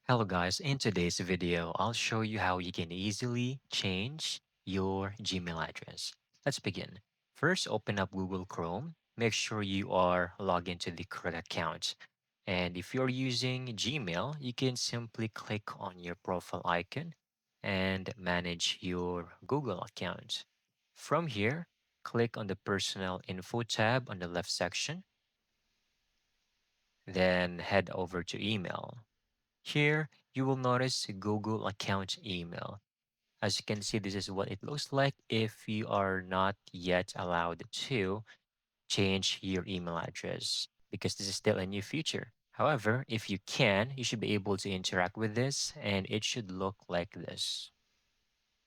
Hello guys, in today's video, I'll show you how you can easily change your Gmail address. Let's begin. First, open up Google Chrome. Make sure you are logged into the correct account. And if you're using Gmail, you can simply click on your profile icon and manage your Google account. From here, click on the personal info tab on the left section, then head over to email. Here, you will notice Google account email. As you can see, this is what it looks like if you are not yet allowed to change your email address because this is still a new feature. However, if you can, you should be able to interact with this and it should look like this.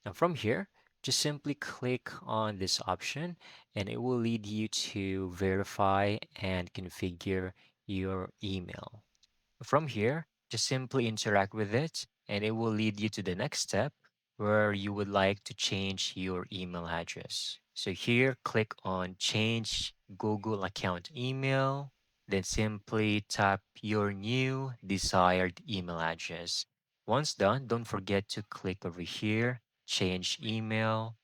Now from here, just simply click on this option and it will lead you to verify and configure your email. From here, just simply interact with it, and it will lead you to the next step where you would like to change your email address. So here, click on Change Google Account Email, then simply tap your new desired email address. Once done, don't forget to click over here, Change Email,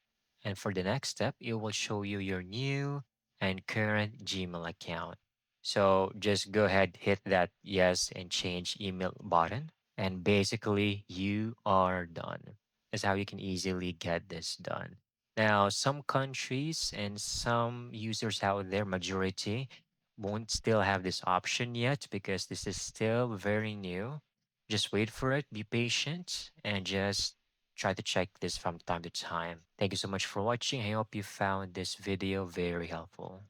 and for the next step, it will show you your new and current Gmail account. So just go ahead, hit that yes and change email button. And basically, you are done. That's how you can easily get this done. Now, some countries and some users out there, majority, won't still have this option yet because this is still very new. Just wait for it, be patient, and just try to check this from time to time. Thank you so much for watching. I hope you found this video very helpful.